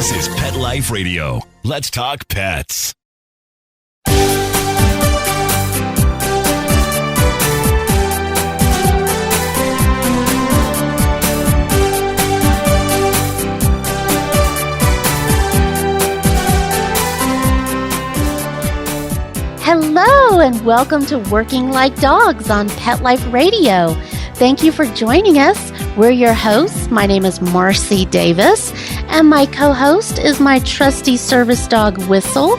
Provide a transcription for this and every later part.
This is Pet Life Radio. Let's talk pets. Hello and welcome to Working Like Dogs on Pet Life Radio. Thank you for joining us. We're your hosts. My name is Marcie Davis, and my co-host is my trusty service dog, Whistle.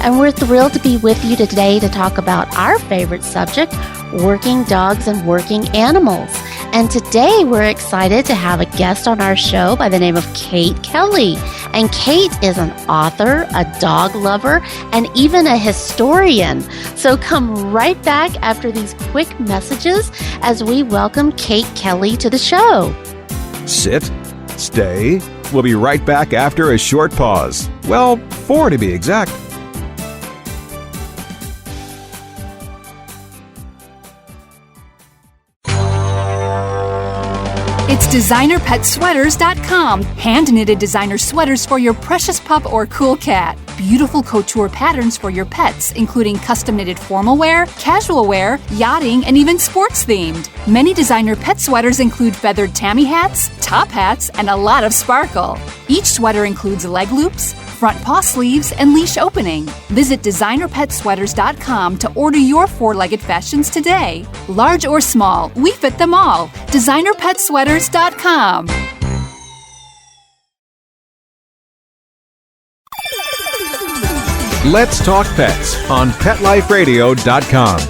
And we're thrilled to be with you today to talk about our favorite subject, working dogs and working animals. And today we're excited to have a guest on our show by the name of Kate Kelly. And Kate is an author, a dog lover, and even a historian. So come right back after these quick messages as we welcome Kate Kelly to the show. Sit, stay. We'll be right back after a short pause. Well, 4 to be exact. It's designerpetsweaters.com. Hand-knitted designer sweaters for your precious pup or cool cat. Beautiful couture patterns for your pets, including custom-knitted formal wear, casual wear, yachting, and even sports-themed. Many designer pet sweaters include feathered tammy hats, top hats, and a lot of sparkle. Each sweater includes leg loops, front paw sleeves, and leash opening. Visit designerpetsweaters.com to order your 4-legged fashions today. Large or small, we fit them all. designerpetsweaters.com. Let's talk pets on PetLifeRadio.com.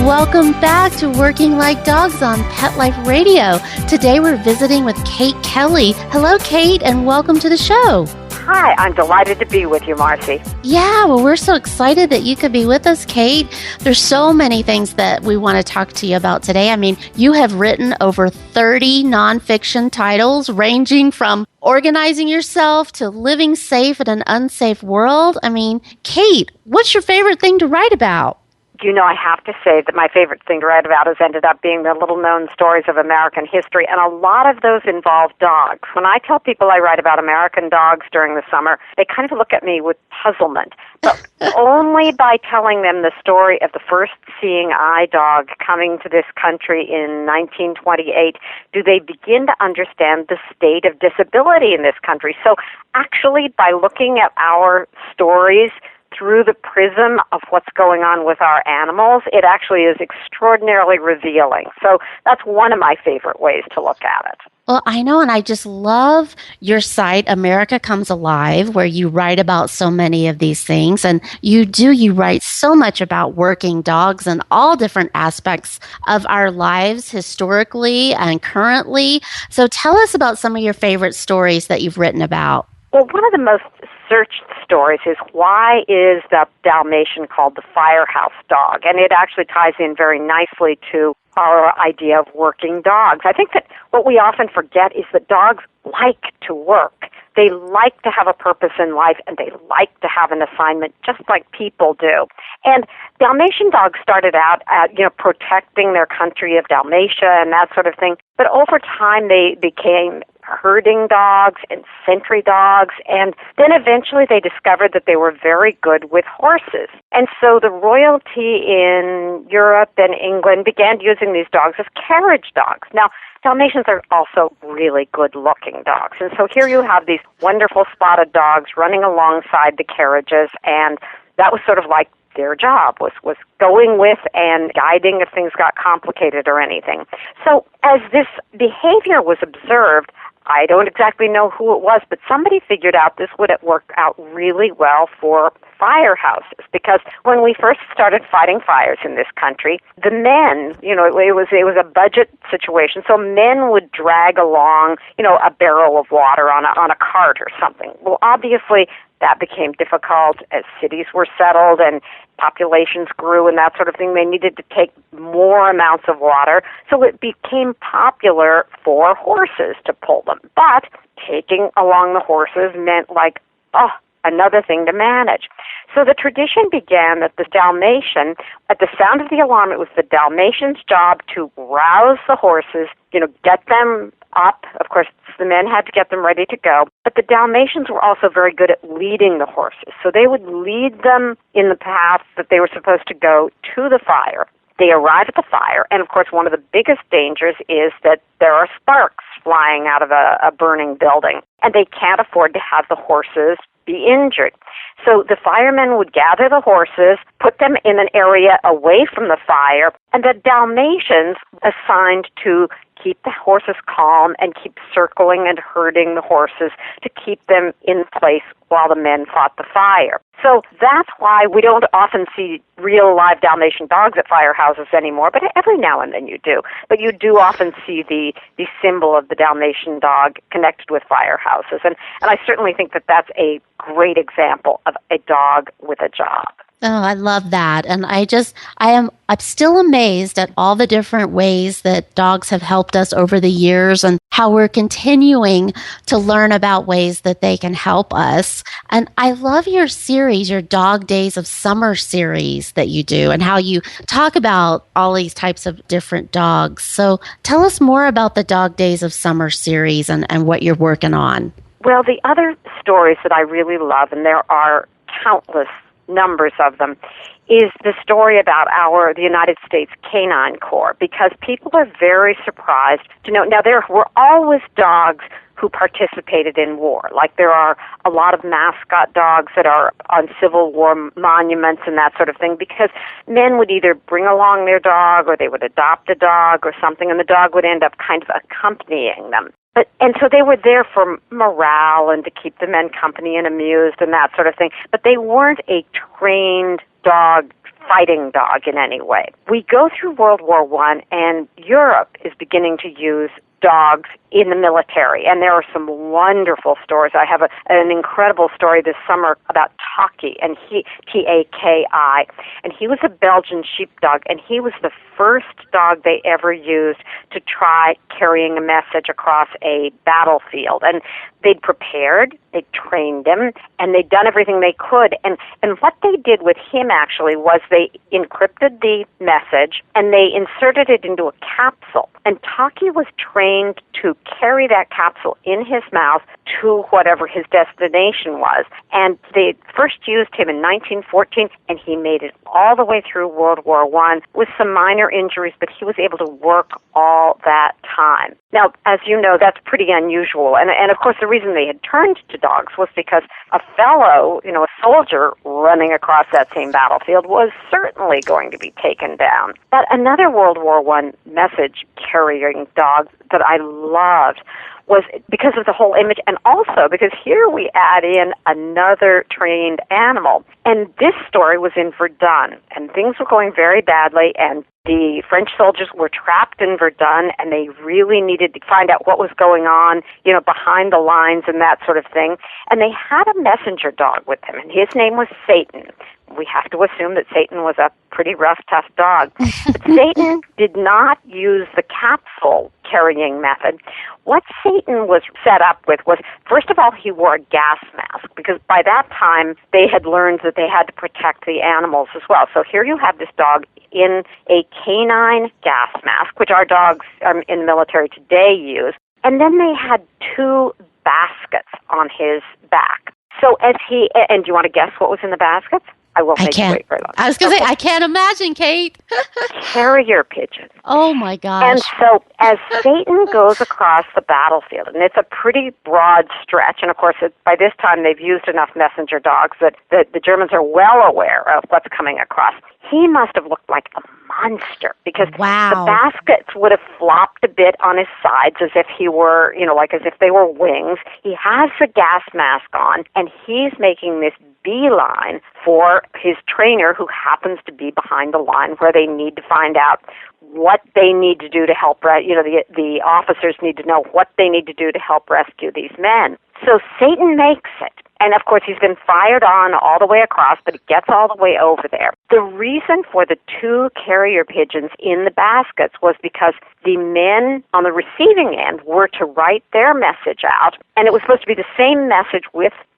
Welcome back to Working Like Dogs on Pet Life Radio. Today we're visiting with Kate Kelly. Hello, Kate, and welcome to the show. Hi, I'm delighted to be with you, Marcie. Yeah, well, we're so excited that you could be with us, Kate. There's so many things that we want to talk to you about today. I mean, you have written over 30 nonfiction titles ranging from organizing yourself to living safe in an unsafe world. I mean, Kate, what's your favorite thing to write about? You know, I have to say that my favorite thing to write about has ended up being the little-known stories of American history, and a lot of those involve dogs. When I tell people I write about American dogs during the summer, they kind of look at me with puzzlement. But only by telling them the story of the first seeing eye dog coming to this country in 1928 do they begin to understand the state of disability in this country. So actually, by looking at our stories through the prism of what's going on with our animals, it actually is extraordinarily revealing. So that's one of my favorite ways to look at it. Well, I know, and I just love your site, America Comes Alive, where you write about so many of these things. And you write so much about working dogs and all different aspects of our lives historically and currently. So tell us about some of your favorite stories that you've written about. Well, one of the most searched stories is why is the Dalmatian called the firehouse dog? And it actually ties in very nicely to our idea of working dogs. I think that what we often forget is that dogs like to work. They like to have a purpose in life, and they like to have an assignment just like people do. And Dalmatian dogs started out at, protecting their country of Dalmatia and that sort of thing. But over time, they became herding dogs and sentry dogs, and then eventually they discovered that they were very good with horses. And so the royalty in Europe and England began using these dogs as carriage dogs. Now, Dalmatians are also really good-looking dogs, and so here you have these wonderful spotted dogs running alongside the carriages, and that was sort of like their job, was going with and guiding if things got complicated or anything. So as this behavior was observed, I don't exactly know who it was, but somebody figured out this would work out really well for firehouses, because when we first started fighting fires in this country, the men, it was a budget situation, so men would drag along, a barrel of water on a cart or something. Well, obviously, that became difficult as cities were settled and populations grew and that sort of thing. They needed to take more amounts of water, so it became popular for horses to pull them. But taking along the horses meant another thing to manage. So the tradition began that the Dalmatian, at the sound of the alarm, it was the Dalmatian's job to rouse the horses, get them up. Of course, the men had to get them ready to go. But the Dalmatians were also very good at leading the horses. So they would lead them in the path that they were supposed to go to the fire. They arrive at the fire, and of course one of the biggest dangers is that there are sparks flying out of a burning building, and they can't afford to have the horses be injured. So the firemen would gather the horses, put them in an area away from the fire, and the Dalmatians assigned to keep the horses calm and keep circling and herding the horses to keep them in place while the men fought the fire. So that's why we don't often see real live Dalmatian dogs at firehouses anymore, but every now and then you do. But you do often see the symbol of the Dalmatian dog connected with firehouses. And I certainly think that that's a great example of a dog with a job. Oh, I love that. And I'm still amazed at all the different ways that dogs have helped us over the years and how we're continuing to learn about ways that they can help us. And I love your series, your Dog Days of Summer series that you do and how you talk about all these types of different dogs. So tell us more about the Dog Days of Summer series and what you're working on. Well, the other stories that I really love, and there are countless numbers of them, is the story about the United States Canine Corps, because people are very surprised to know. Now, there were always dogs who participated in war. Like there are a lot of mascot dogs that are on Civil War monuments and that sort of thing, because men would either bring along their dog or they would adopt a dog or something, and the dog would end up kind of accompanying them. And so they were there for morale and to keep the men company and amused and that sort of thing. But they weren't a trained dog, fighting dog in any way. We go through World War I, and Europe is beginning to use dogs in the military, and there are some wonderful stories. I have an incredible story this summer about Taki, and Taki, and he was a Belgian sheepdog, and he was the first dog they ever used to try carrying a message across a battlefield. And they'd prepared, they trained him, and they'd done everything they could. And what they did with him actually was they encrypted the message and they inserted it into a capsule. And Taki was trained to carry that capsule in his mouth to whatever his destination was. And they first used him in 1914, and he made it all the way through World War I with some minor injuries, but he was able to work all that time. Now, as you know, that's pretty unusual. And of course, the reason they had turned to dogs was because a fellow, a soldier running across that same battlefield was certainly going to be taken down. But another World War I message-carrying dog that I loved was because of the whole image, and also because here we add in another trained animal. And this story was in Verdun, and things were going very badly, and the French soldiers were trapped in Verdun, and they really needed to find out what was going on, behind the lines and that sort of thing. And they had a messenger dog with them, and his name was Satan. We have to assume that Satan was a pretty rough, tough dog. But Satan did not use the capsule carrying method. What Satan was set up with was, first of all, he wore a gas mask, because by that time they had learned that they had to protect the animals as well. So here you have this dog in a canine gas mask, which our dogs in the military today use. And then they had 2 baskets on his back. So and do you want to guess what was in the baskets? I won't make you wait very long. I was going to say, I can't imagine, Kate. Carrier pigeons. Oh, my gosh. And so as Satan goes across the battlefield, and it's a pretty broad stretch, and of course by this time they've used enough messenger dogs that the Germans are well aware of what's coming across. He must have looked like a monster, because the baskets would have flopped a bit on his sides as if he were, like as if they were wings. He has the gas mask on, and he's making this beeline for his trainer, who happens to be behind the line, where they need to find out what they need to do to help, the officers need to know what they need to do to help rescue these men. So Satan makes it, And, of course, he's been fired on all the way across, but he gets all the way over there. The reason for the 2 carrier pigeons in the baskets was because the men on the receiving end were to write their message out, and it was supposed to be the same message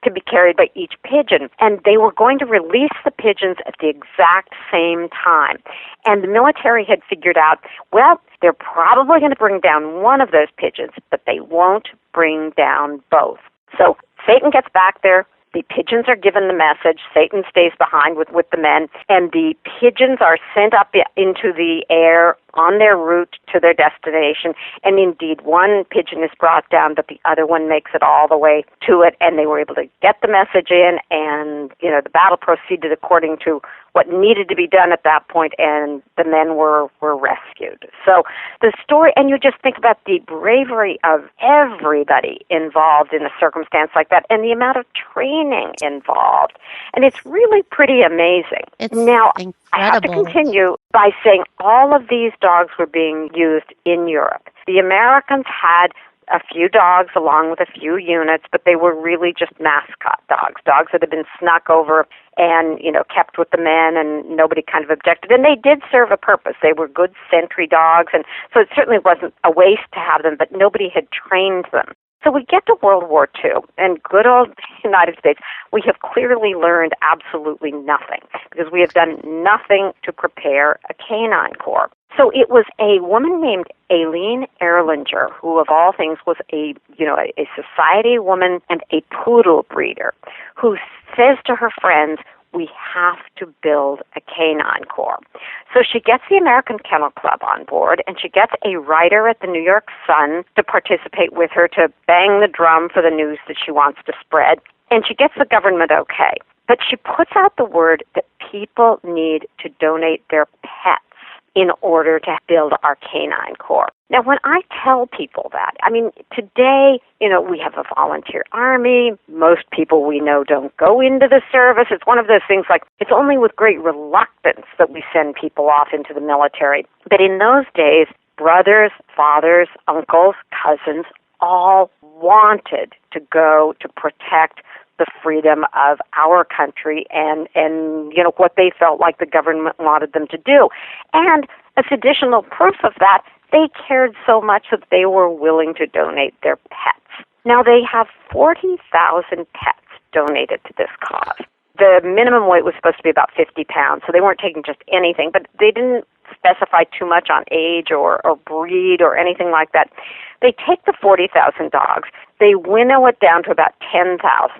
to be carried by each pigeon. And they were going to release the pigeons at the exact same time. And the military had figured out, well, they're probably going to bring down one of those pigeons, but they won't bring down both. So Satan gets back there. The pigeons are given the message. Satan stays behind with the men, and the pigeons are sent up into the air on their route to their destination. And indeed, one pigeon is brought down, but the other one makes it all the way to it, and they were able to get the message in, and, the battle proceeded according to what needed to be done at that point, and the men were rescued. So the story, and you just think about the bravery of everybody involved in a circumstance like that, and the amount of training involved. And it's really pretty amazing. It's now, incredible. I have to continue by saying all of these dogs were being used in Europe. The Americans had a few dogs along with a few units, but they were really just mascot dogs that had been snuck over and, kept with the men, and nobody kind of objected. And they did serve a purpose. They were good sentry dogs, and so it certainly wasn't a waste to have them, but nobody had trained them. So we get to World War II, and good old United States, we have clearly learned absolutely nothing, because we have done nothing to prepare a canine corps. So it was a woman named Aileen Erlanger, who of all things was a society woman and a poodle breeder, who says to her friends, we have to build a canine corps. So she gets the American Kennel Club on board, and she gets a writer at the New York Sun to participate with her to bang the drum for the news that she wants to spread, and she gets the government okay. But she puts out the word that people need to donate their pets in order to build our canine corps. Now, when I tell people that, today, we have a volunteer army. Most people we know don't go into the service. It's one of those things like it's only with great reluctance that we send people off into the military. But in those days, brothers, fathers, uncles, cousins, all wanted to go to protect the freedom of our country and what they felt like the government wanted them to do. And as additional proof of that, they cared so much that they were willing to donate their pets. Now, they have 40,000 pets donated to this cause. The minimum weight was supposed to be about 50 pounds, so they weren't taking just anything, but they didn't specify too much on age or breed or anything like that. They take the 40,000 dogs, they winnow it down to about 10,000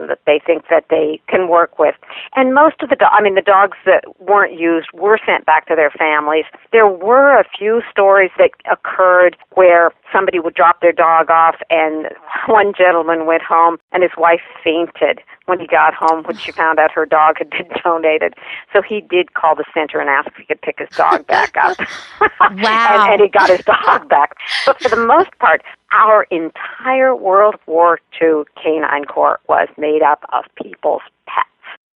that they think that they can work with. And most of the dogs that weren't used were sent back to their families. There were a few stories that occurred where somebody would drop their dog off, and one gentleman went home and his wife fainted when he got home when she found out her dog had been donated. So he did call the center and ask if he could pick his dog back up. Wow. and he got his dog back. But for the most part, our entire World War II Canine Corps was made up of people's pets.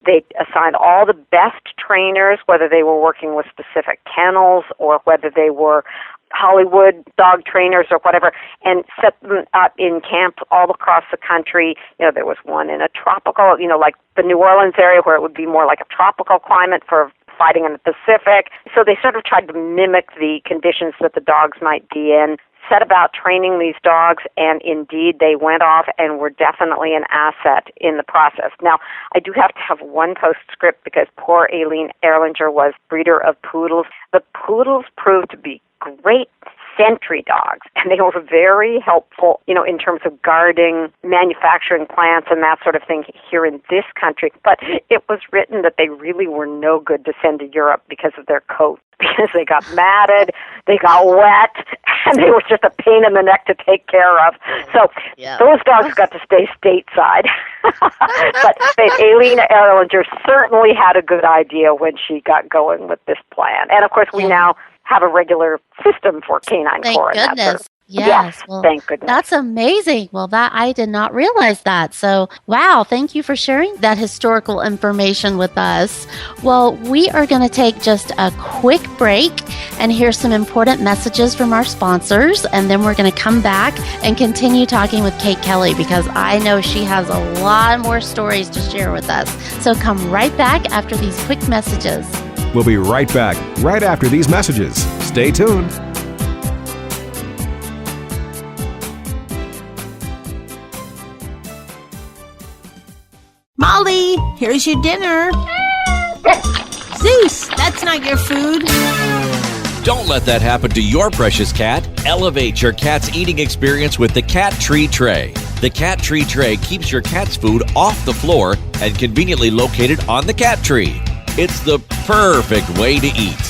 They assigned all the best trainers, whether they were working with specific kennels or whether they were Hollywood dog trainers or whatever, and set them up in camps all across the country. There was one in a tropical, like the New Orleans area where it would be more like a tropical climate for fighting in the Pacific. So they sort of tried to mimic the conditions that the dogs might be in, set about training these dogs, and indeed they went off and were definitely an asset in the process. Now, I do have to have one postscript because poor Aileen Erlanger was breeder of poodles. The poodles proved to be great sentry dogs, and they were very helpful, in terms of guarding manufacturing plants and that sort of thing here in this country. But it was written that they really were no good to send to Europe because of their coat, because they got matted, they got wet, and they were just a pain in the neck to take care of. So those dogs got to stay stateside. But Aileen Erlanger certainly had a good idea when she got going with this plan. And of course, we now have a regular system for canine corps. Thank goodness. Yes. Well, thank goodness. that's amazing. Well, that I did not realize that. So, wow, thank you for sharing that historical information with us. Well, we are going to take just a quick break and hear some important messages from our sponsors, and then we're going to come back and continue talking with Kate Kelly because I know she has a lot more stories to share with us. So, come right back after these quick messages. We'll be right back right after these messages. Stay tuned. Molly, here's your dinner. Zeus, that's not your food. Don't let that happen to your precious cat. Elevate your cat's eating experience with the Cat Tree Tray. The Cat Tree Tray keeps your cat's food off the floor and conveniently located on the cat tree. It's the perfect way to eat.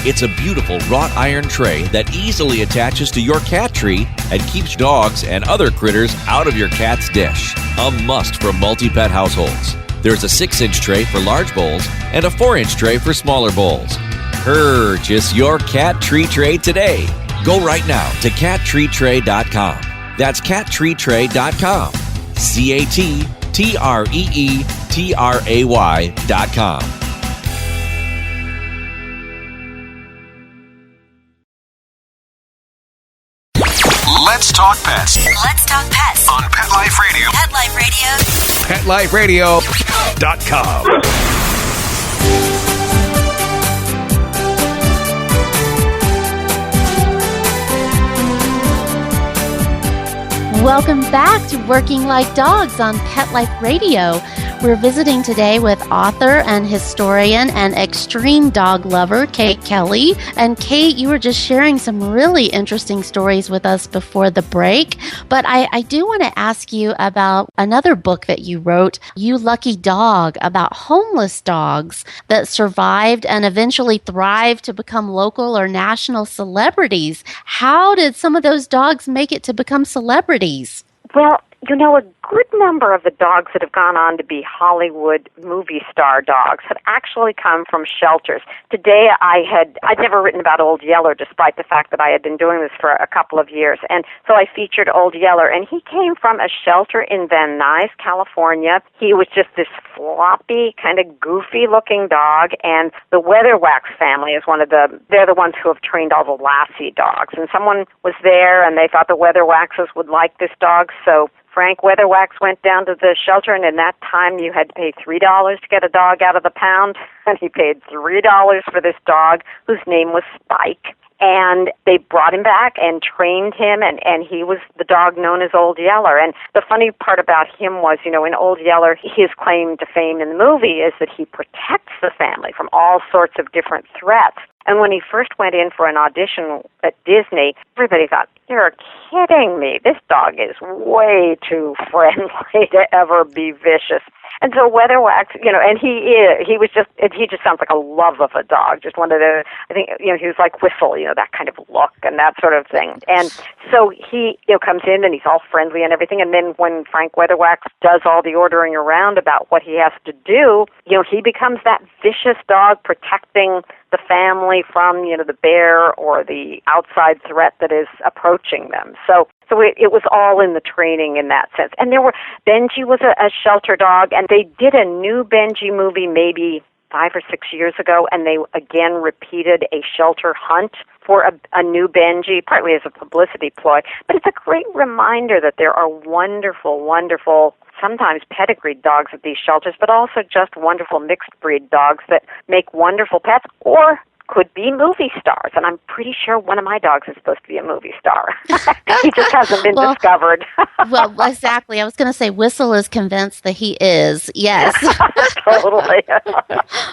It's a beautiful wrought iron tray that easily attaches to your cat tree and keeps dogs and other critters out of your cat's dish. A must for multi-pet households. There's a 6-inch tray for large bowls and a 4-inch tray for smaller bowls. Purchase your Cat Tree Tray today. Go right now to cattreetray.com. That's cattreetray.com. CATTREETRAY.com. Let's talk pets Let's talk pets on Pet Life Radio. Pet Life Radio. PetLifeRadio.com. Welcome back to Working Like Dogs on Pet Life Radio. We're visiting today with author and historian and extreme dog lover, Kate Kelly. And Kate, you were just sharing some really interesting stories with us before the break. But I do want to ask you about another book that you wrote, You Lucky Dog, about homeless dogs that survived and eventually thrived to become local or national celebrities. How did some of those dogs make it to become celebrities? Well, a good number of the dogs that have gone on to be Hollywood movie star dogs have actually come from shelters. Today, I'd never written about Old Yeller, despite the fact that I had been doing this for a couple of years. And so I featured Old Yeller, and he came from a shelter in Van Nuys, California. He was just this floppy, kind of goofy-looking dog, and the Weatherwax family is they're the ones who have trained all the Lassie dogs. And someone was there, and they thought the Weatherwaxes would like this dog, so Frank Weatherwax went down to the shelter, and in that time you had to pay $3 to get a dog out of the pound, and he paid $3 for this dog whose name was Spike. And they brought him back and trained him, and he was the dog known as Old Yeller. And the funny part about him was, in Old Yeller, his claim to fame in the movie is that he protects the family from all sorts of different threats. And when he first went in for an audition at Disney, everybody thought, you're kidding me. This dog is way too friendly to ever be vicious. And so Weatherwax, and he just sounds like a love of a dog. Just one of the, I think, he was like Whistle, that kind of look and that sort of thing. And so he, comes in and he's all friendly and everything. And then when Frank Weatherwax does all the ordering around about what he has to do, he becomes that vicious dog protecting the family from, the bear or the outside threat that is approaching them. So it was all in the training in that sense. And Benji was a shelter dog, and they did a new Benji movie maybe 5 or 6 years ago, and they again repeated a shelter hunt for a new Benji, partly as a publicity ploy. But it's a great reminder that there are wonderful, wonderful, sometimes pedigreed dogs at these shelters, but also just wonderful mixed breed dogs that make wonderful pets or could be movie stars. And I'm pretty sure one of my dogs is supposed to be a movie star. He just hasn't been discovered. Well, exactly. I was going to say Whistle is convinced that he is. Yes. Totally.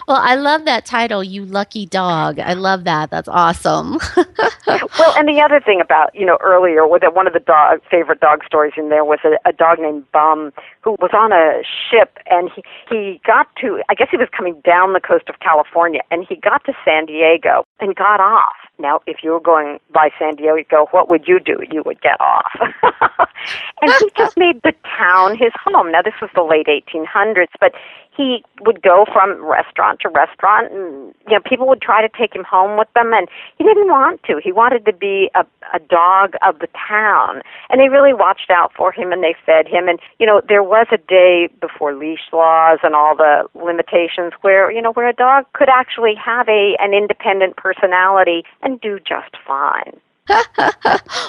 Well, I love that title, You Lucky Dog. I love that. That's awesome. Well, and the other thing about, earlier, one of the favorite dog stories in there was a dog named Bum who was on a ship, and he got to, I guess he was coming down the coast of California, and he got to San Diego and got off. Now, if you were going by San Diego, what would you do? You would get off. And he just made the town his home. Now, this was the late 1800s, but he would go from restaurant to restaurant, and people would try to take him home with them, and he didn't want to. He wanted to be a dog of the town, and they really watched out for him, and they fed him. And there was a day before leash laws and all the limitations where a dog could actually have an independent personality and do just fine.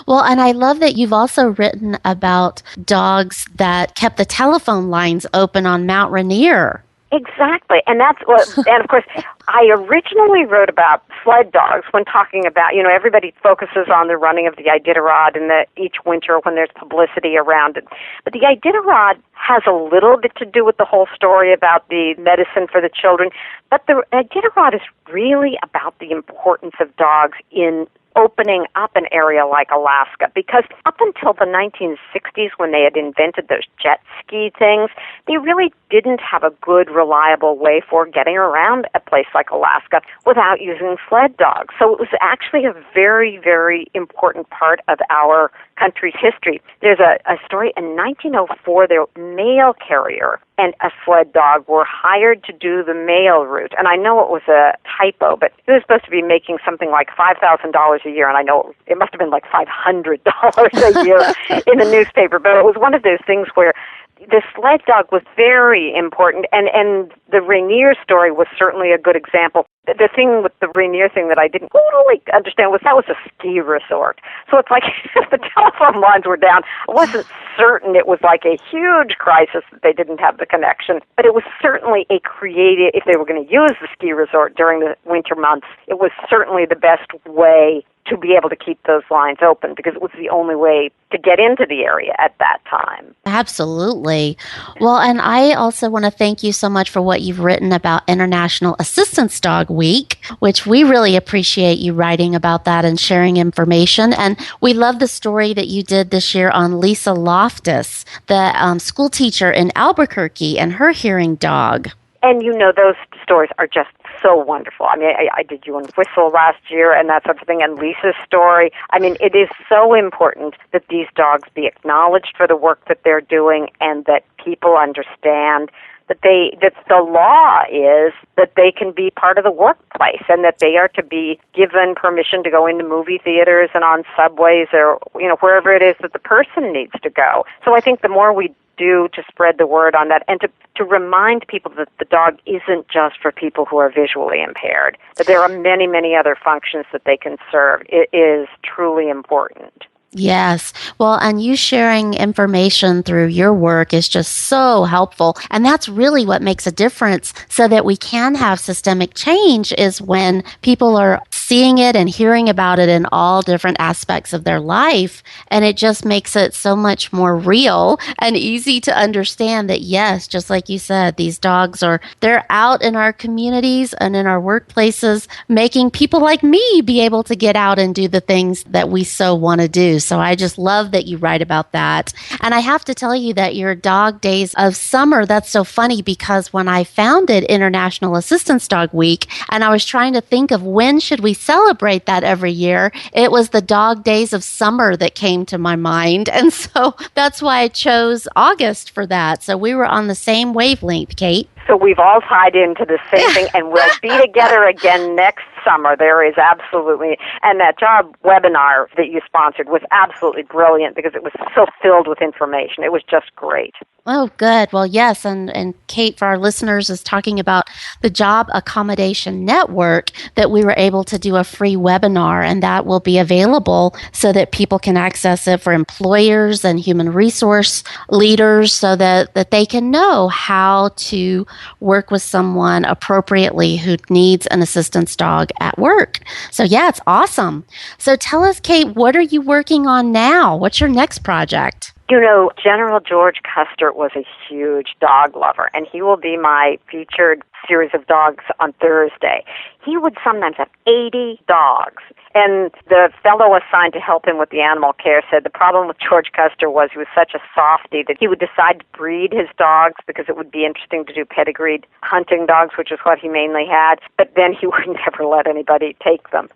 Well, and I love that you've also written about dogs that kept the telephone lines open on Mount Rainier. Exactly, and that's what. And of course, I originally wrote about sled dogs when talking about. Everybody focuses on the running of the Iditarod and each winter when there's publicity around it. But the Iditarod has a little bit to do with the whole story about the medicine for the children. But the Iditarod is really about the importance of dogs in opening up an area like Alaska, because up until the 1960s, when they had invented those jet ski things, they really didn't have a good, reliable way for getting around a place like Alaska without using sled dogs. So it was actually a very, very important part of our country's history. There's a story in 1904, the mail carrier and a sled dog were hired to do the mail route. And I know it was a typo, but it was supposed to be making something like $5,000 a year, and I know it must have been like $500 a year in the newspaper. But it was one of those things where the sled dog was very important, and the Rainier story was certainly a good example. The thing with the Rainier thing that I didn't totally understand was that was a ski resort. So it's like if the telephone lines were down, I wasn't certain it was like a huge crisis that they didn't have the connection, but it was certainly a creative, if they were going to use the ski resort during the winter months, it was certainly the best way to be able to keep those lines open, because it was the only way to get into the area at that time. Absolutely. Well, and I also want to thank you so much for what you've written about International Assistance Dog Week, which we really appreciate you writing about that and sharing information. And we love the story that you did this year on Lisa Loftus, the school teacher in Albuquerque, and her hearing dog. And those stories are just so wonderful. I mean, I did You and Whistle last year and that sort of thing, and Lisa's story. I mean, it is so important that these dogs be acknowledged for the work that they're doing, and that people understand that the law is that they can be part of the workplace, and that they are to be given permission to go into movie theaters and on subways or wherever it is that the person needs to go. So I think the more we do to spread the word on that, and to remind people that the dog isn't just for people who are visually impaired, that there are many, many other functions that they can serve, it is truly important. Yes. Well, and you sharing information through your work is just so helpful. And that's really what makes a difference, so that we can have systemic change, is when people are seeing it and hearing about it in all different aspects of their life. And it just makes it so much more real and easy to understand that, yes, just like you said, these dogs they're out in our communities and in our workplaces, making people like me be able to get out and do the things that we so want to do. So I just love that you write about that. And I have to tell you that your Dog Days of Summer, that's so funny, because when I founded International Assistance Dog Week and I was trying to think of when should we celebrate that every year, it was the Dog Days of Summer that came to my mind. And so that's why I chose August for that. So we were on the same wavelength, Kate. So we've all tied into the same thing, and we'll be together again next summer. There is absolutely, and that job webinar that you sponsored was absolutely brilliant, because it was so filled with information. It was just great. Oh, good. Well, yes. And Kate, for our listeners, is talking about the Job Accommodation Network, that we were able to do a free webinar, and that will be available so that people can access it for employers and human resource leaders, so that they can know how to work with someone appropriately who needs an assistance dog at work. So yeah, it's awesome. So tell us, Kate, what are you working on now? What's your next project? General George Custer was a huge dog lover, and he will be my featured series of dogs on Thursday. He would sometimes have 80 dogs. And the fellow assigned to help him with the animal care said the problem with George Custer was he was such a softie that he would decide to breed his dogs because it would be interesting to do pedigreed hunting dogs, which is what he mainly had, but then he would never let anybody take them.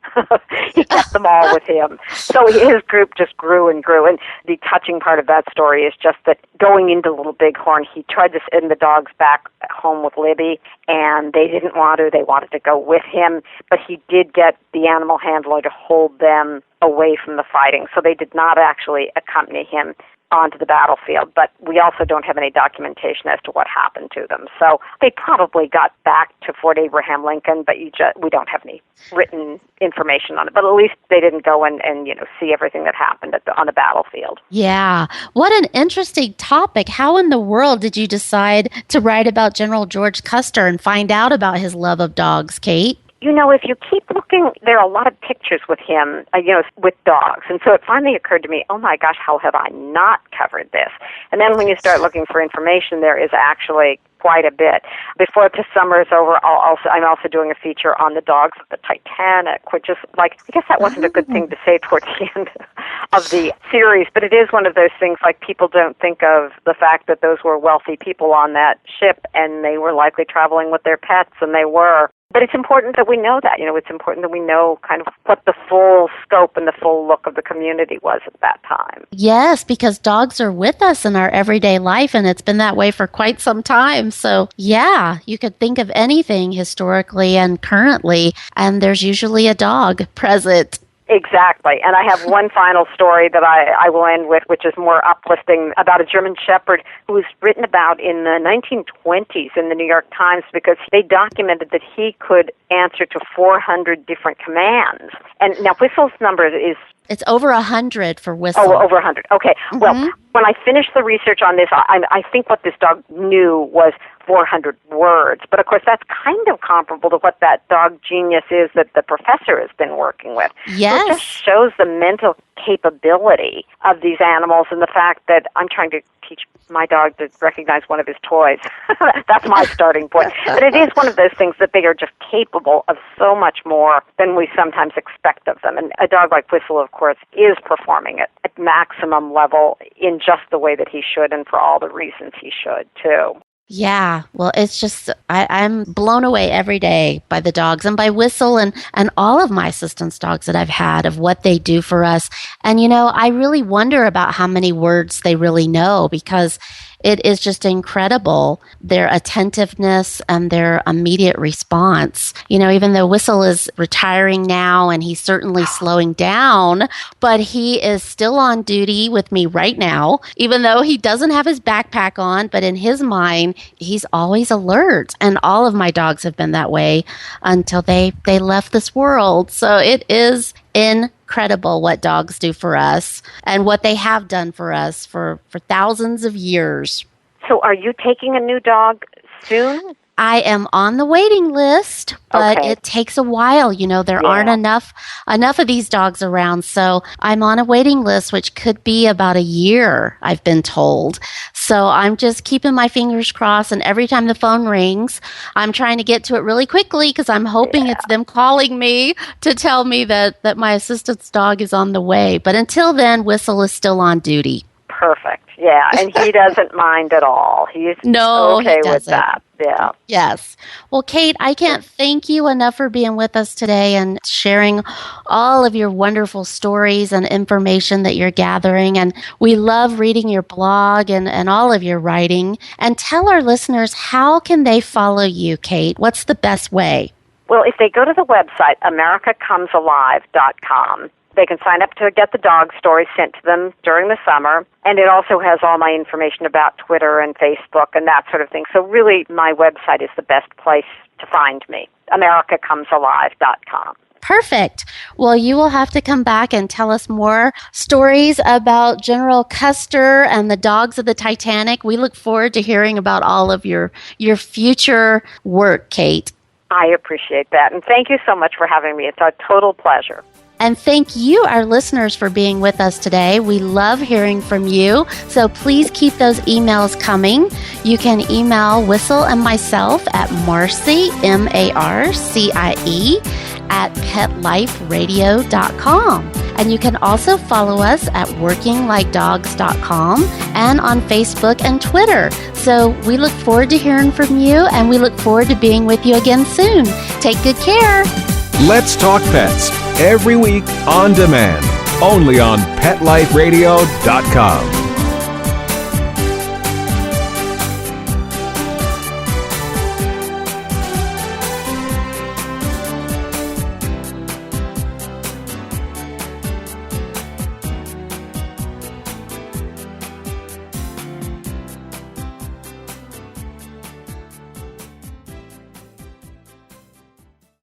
He kept them all with him. So his group just grew and grew, and the touching part of that that story is just that going into Little Bighorn, he tried to send the dogs back home with Libby, and they didn't want to. They wanted to go with him, but he did get the animal handler to hold them away from the fighting, so they did not actually accompany him onto the battlefield, but we also don't have any documentation as to what happened to them. So they probably got back to Fort Abraham Lincoln, but we don't have any written information on it. But at least they didn't go and see everything that happened on the battlefield. Yeah. What an interesting topic. How in the world did you decide to write about General George Custer and find out about his love of dogs, Kate? If you keep looking, there are a lot of pictures with him, with dogs. And so it finally occurred to me, oh my gosh, how have I not covered this? And then when you start looking for information, there is actually quite a bit. Before the summer is over, I'm also doing a feature on the dogs of the Titanic, which is I guess that wasn't a good thing to say towards the end of the series, but it is one of those things people don't think of the fact that those were wealthy people on that ship, and they were likely traveling with their pets, and they were. But it's important that we know that. It's important that we know kind of what the full scope and the full look of the community was at that time. Yes, because dogs are with us in our everyday life, and it's been that way for quite some time. So, yeah, you could think of anything historically and currently, and there's usually a dog present. Exactly. And I have one final story that I will end with, which is more uplifting, about a German Shepherd who was written about in the 1920s in the New York Times because they documented that he could answer to 400 different commands. And now Whistle's number is... It's over 100 for Whistle. Oh, over 100. Okay. Mm-hmm. Well, when I finished the research on this, I think what this dog knew was 400 words. But, of course, that's kind of comparable to what that dog genius is that the professor has been working with. Yes. So it just shows the mental capability of these animals and the fact that I'm trying to teach my dog to recognize one of his toys. That's my starting point. But it is one of those things that they are just capable of so much more than we sometimes expect of them. And a dog like Whistle, of course, is performing at maximum level in just the way that he should and for all the reasons he should, too. Yeah, well, it's just, I'm blown away every day by the dogs and by Whistle and all of my assistance dogs that I've had, of what they do for us. And, I really wonder about how many words they really know, because it is just incredible, their attentiveness and their immediate response. Even though Whistle is retiring now and he's certainly slowing down, but he is still on duty with me right now, even though he doesn't have his backpack on, but in his mind, he's always alert. And all of my dogs have been that way until they left this world. So it is incredible what dogs do for us and what they have done for us for thousands of years. So are you taking a new dog soon? I am on the waiting list, but It takes a while. There aren't enough of these dogs around. So I'm on a waiting list, which could be about a year, I've been told. So I'm just keeping my fingers crossed. And every time the phone rings, I'm trying to get to it really quickly because I'm hoping it's them calling me to tell me that my assistance dog is on the way. But until then, Whistle is still on duty. Perfect. Yeah, and he doesn't mind at all. He's okay with that. Yeah. Yes. Well, Kate, I can't thank you enough for being with us today and sharing all of your wonderful stories and information that you're gathering. And we love reading your blog and all of your writing. And tell our listeners, how can they follow you, Kate? What's the best way? Well, if they go to the website, AmericaComesAlive.com, they can sign up to get the dog stories sent to them during the summer, and it also has all my information about Twitter and Facebook and that sort of thing. So really, my website is the best place to find me, AmericaComesAlive.com. Perfect. Well, you will have to come back and tell us more stories about General Custer and the dogs of the Titanic. We look forward to hearing about all of your future work, Kate. I appreciate that, and thank you so much for having me. It's a total pleasure. And thank you, our listeners, for being with us today. We love hearing from you, so please keep those emails coming. You can email Whistle and myself at Marcie, MARCIE, at PetLifeRadio.com. And you can also follow us at WorkingLikeDogs.com and on Facebook and Twitter. So we look forward to hearing from you, and we look forward to being with you again soon. Take good care. Let's Talk Pets, every week on demand, only on PetLifeRadio.com.